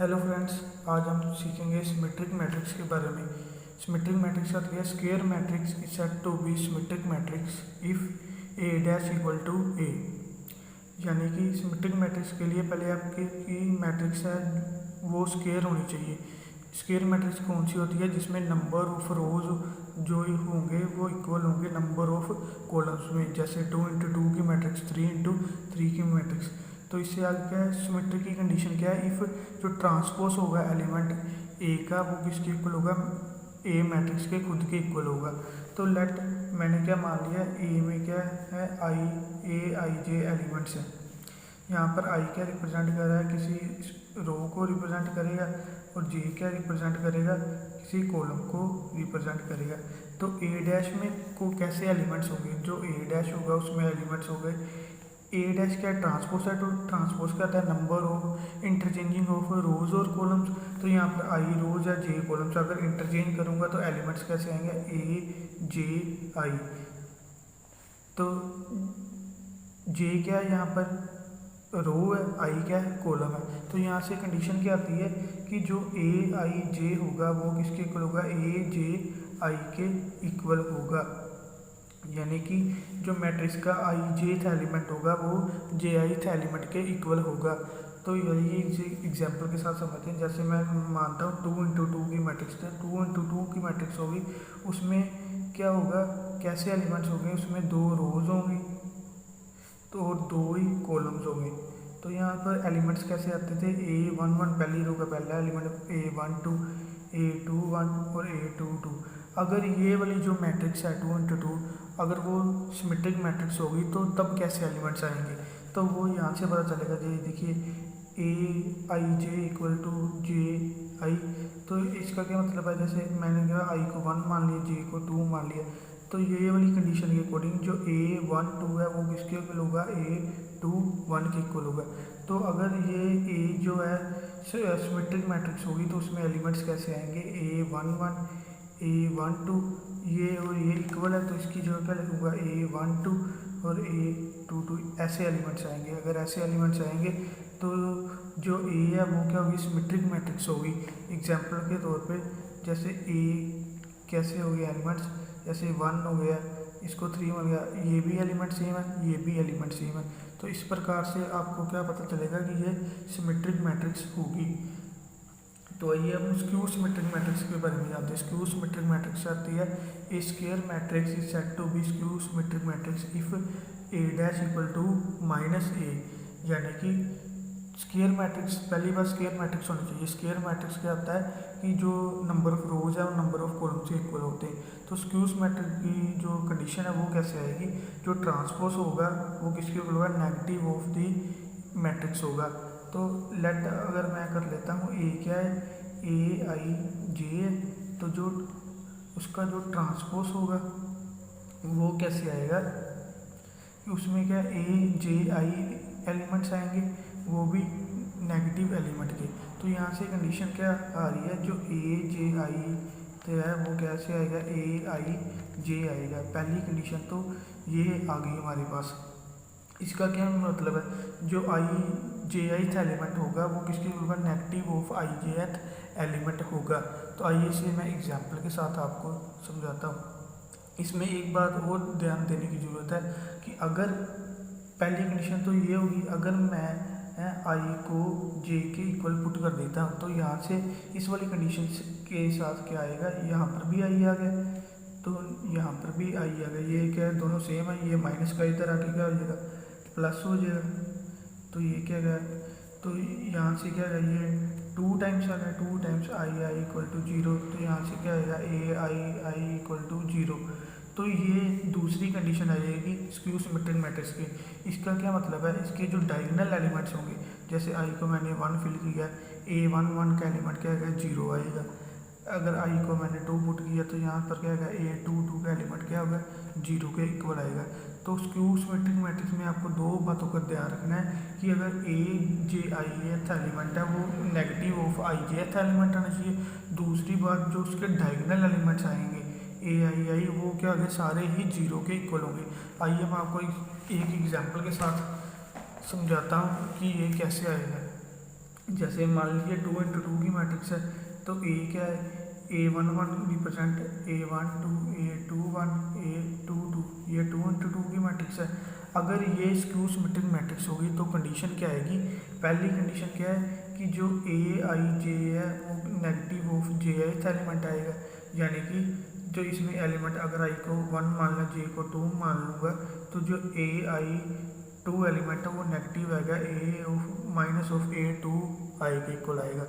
Hello friends, आज हम सीखेंगे सिमेट्रिक मैट्रिक्स के बारे में। सिमेट्रिक मैट्रिक्स का है square matrix is said to be symmetric matrix if A dash equal to A. यानी कि सिमेट्रिक मैट्रिक्स के लिए पहले आपके की मैट्रिक्स है वो स्क्वायर होनी चाहिए। स्क्वायर मैट्रिक्स कौन सी होती है? जिसमें नंबर ऑफ रोज जो होंगे वो इक्वल होंगे नंबर ऑफ कॉलम्स में, जैसे 2 इंटू 2 की मैट्रिक्स, 3 इंटू 3 की मैट्रिक्स। तो इससे आगे क्या है, सिमेट्रिक की कंडीशन क्या है? इफ़ जो ट्रांसपोज होगा एलिमेंट ए का वो किसके इक्वल होगा? ए मैट्रिक्स के खुद के इक्वल होगा। तो लेट मैंने क्या मान लिया, ए में क्या है, आई जे एलिमेंट्स है। यहाँ पर आई क्या रिप्रेजेंट कर रहा है? किसी रो को रिप्रेजेंट करेगा, और जे क्या रिप्रेजेंट करेगा? किसी कॉलम को रिप्रेजेंट करेगा। तो ए डैश में को कैसे एलिमेंट्स होंगे? जो ए डैश होगा उसमें एलिमेंट्स हो गए। ए डैश क्या ट्रांसपोज है, तो ट्रांसपोज का है नंबर ऑफ इंटरचेंजिंग ऑफ रोज और कॉलम्स। तो यहाँ पर आई रोज या जे कॉलम्स अगर इंटरचेंज करूँगा तो एलिमेंट्स कैसे आएंगे? ए जे आई। तो जे क्या है यहाँ पर? रो है, आई क्या है? कॉलम है। तो यहाँ से कंडीशन क्या आती है कि जो ए आई जे होगा वो किसके इक्वल होगा? ए जे आई के इक्वल होगा। यानी कि जो मैट्रिक्स का आई जेथ एलिमेंट होगा वो जे आईथ एलिमेंट के इक्वल होगा। तो यही एग्जाम्पल के साथ समझते हैं। जैसे मैं मानता हूँ 2 इंटू 2 की मैट्रिक्स है, 2 इंटू 2 की मैट्रिक्स होगी, उसमें क्या होगा, कैसे एलिमेंट्स होंगे? उसमें 2 रोज होंगी तो और 2 ही कॉलम्स होंगे। तो यहाँ पर एलिमेंट्स कैसे आते थे? A11 पहली रो का पहला एलिमेंट, A12, A21 और A22। अगर ये वाली जो मैट्रिक्स है 2 इंटू 2 अगर वो सिमेट्रिक मैट्रिक्स होगी तो तब कैसे एलिमेंट्स आएंगे? तो वो यहाँ से पता चलेगा। जी देखिए, ए आई जे इक्वल टू जे आई। तो इसका क्या मतलब है? जैसे मैंने कहा आई को 1 मान लिया, जे को 2 मान लिया, तो ये वाली कंडीशन के अकॉर्डिंग जो A12 है वो किसके इक्वल होगा? A21 के इक्वल होगा। तो अगर ये ए जो है सिमेट्रिक मैट्रिक्स होगी तो उसमें एलिमेंट्स कैसे आएंगे? A11 A12, ये और ये इक्वल है तो इसकी जगह क्या लिखूँगा? A12 और A22 ऐसे एलिमेंट्स आएंगे। अगर ऐसे एलिमेंट्स आएंगे तो जो ए है वो क्या होगी? सिमेट्रिक मैट्रिक्स होगी। एग्जाम्पल के तौर पे जैसे ए कैसे हो गया एलिमेंट्स? जैसे 1 हो गया, इसको 3 हो गया, ये भी एलिमेंट सेम है, ये भी एलिमेंट सेम है। तो इस प्रकार से आपको क्या पता चलेगा कि ये सिमेट्रिक मैट्रिक्स होगी। तो आइए हम स्क्यू सिमेट्रिक मैट्रिक्स के बारे में जानते हैं। स्क्यू सिमेट्रिक मैट्रिक्स आती है A square matrix is said to be skew symmetric matrix if A dash equal to minus A. यानी कि स्क्वायर मैट्रिक्स, पहली बार स्क्वायर मैट्रिक्स होनी चाहिए। स्क्वायर मैट्रिक्स क्या होता है कि जो नंबर ऑफ रोज है और नंबर ऑफ कॉलम से इक्वल होते हैं। तो स्क्यू सिमेट्रिक की जो कंडीशन है वो कैसे आएगी? जो ट्रांसपोज होगा वो किसके इक्वल होगा? नेगेटिव ऑफ दी मैट्रिक्स होगा। तो लेट अगर मैं कर लेता हूँ, ए क्या है? ए आई जे है, तो जो उसका जो ट्रांसपोज होगा वो कैसे आएगा? उसमें क्या ए जे आई एलिमेंट्स आएंगे, वो भी नेगेटिव एलिमेंट के। तो यहाँ से कंडीशन क्या आ रही है? जो ए जे आई तो है वो कैसे आएगा? ए आई जे आएगा। पहली कंडीशन तो ये आ गई हमारे पास। इसका क्या मतलब है? जो आई जे आईथ एलिमेंट होगा वो किसके होगा? Negative of I J element होगा। तो आइए इसे मैं एग्जाम्पल के साथ आपको समझाता हूँ। इसमें एक बात और ध्यान देने की ज़रूरत है कि अगर पहली कंडीशन तो ये होगी, अगर मैं आई को जे के इक्वल पुट कर देता हूँ तो यहाँ से इस वाली कंडीशन के साथ क्या आएगा? यहाँ पर भी आई आ गया, तो यहाँ पर भी आई आ गया। ये क्या है? दोनों सेम है। ये माइनस का इधर आके क्या हो जाएगा? प्लस हो जाएगा। तो ये क्या गया? तो यहाँ से क्या गया? ये 2 टाइम्स आ गया, 2 टाइम्स आई इक्वल टू 0। तो यहाँ से क्या आएगा? ए आई इक्वल टू 0। तो ये दूसरी कंडीशन आ जाएगी स्क्यू सिमेट्रिक मैट्रिक्स की। इसका क्या मतलब है? इसके जो डायगोनल एलिमेंट्स होंगे, जैसे आई को मैंने 1 फिल किया, A11 का एलिमेंट क्या आएगा? 0 आएगा। अगर आई को मैंने 2 पुट किया तो यहाँ पर क्या आएगा? A22 का एलिमेंट क्या होगा? 0 के इक्वल आएगा। तो स्क्यू सिमेट्रिक मैट्रिक्स में आपको 2 बातों का ध्यान रखना है कि अगर ए जे आई एथ एलिमेंट है वो नेगेटिव ऑफ आई जे एथ एलिमेंट आना चाहिए। दूसरी बात, जो उसके डायगोनल एलिमेंट्स आएंगे ए आई वो क्या होंगे? सारे ही 0 के इक्वल होंगे। आइए मैं आपको एक एग्जाम्पल के साथ समझाता हूँ कि ये कैसे आएगा। जैसे मान लीजिए 2 × 2 की मैट्रिक्स है, तो ए क्या है, A11 represent A12, A21, A22, ये 2 × 2 की मैट्रिक्स है। अगर ये स्क्यू सिमेट्रिक मैट्रिक्स होगी तो कंडीशन क्या आएगी, पहली कंडीशन क्या है कि जो Aij है वो नेगेटिव ऑफ jth एलिमेंट आएगा, यानी कि जो इसमें एलिमेंट अगर i को 1 मानना, j को 2 मान लूँगा, तो जो AI2 एलिमेंट है वो नेगेटिव आएगा, A-A2 i के इक्वल आएगा।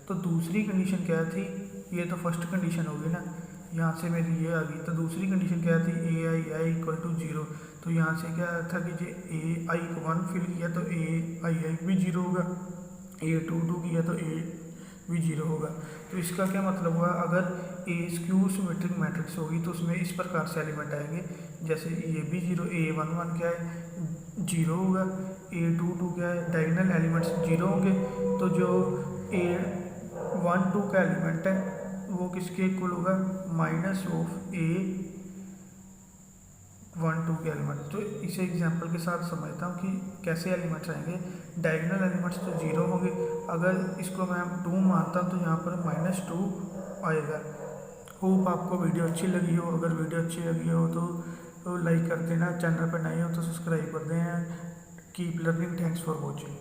तो दूसरी कंडीशन क्या थी, ये तो फर्स्ट कंडीशन होगी ना, यहाँ से मेरी ये आ गई। तो दूसरी कंडीशन क्या थी, AI इक्वल टू 0। तो यहाँ से क्या था कि जो AI को 1 फिल किया तो AI भी 0 होगा, A22 किया तो A भी 0 होगा। तो इसका क्या मतलब हुआ, अगर ए स्क्यू सिमेट्रिक मैट्रिक्स होगी तो उसमें इस प्रकार से एलिमेंट आएंगे, जैसे ये भी 0, A11 क्या है 0 होगा, A22 क्या है, डायगोनल एलिमेंट्स 0 होंगे। तो जो A12 का एलिमेंट है वो किसके इक्वल होगा, माइनस ऑफ A12 के एलिमेंट। तो इसे एग्जांपल के साथ समझता हूँ कि कैसे एलिमेंट्स आएंगे। डायगोनल एलिमेंट्स तो 0 होंगे, अगर इसको मैं 2 मानता हूँ तो यहाँ पर -2 आएगा। होप आपको वीडियो अच्छी लगी हो, अगर वीडियो अच्छी लगी हो तो लाइक कर देना, चैनल पर नए हो तो सब्सक्राइब कर देना। Keep learning, thanks for watching.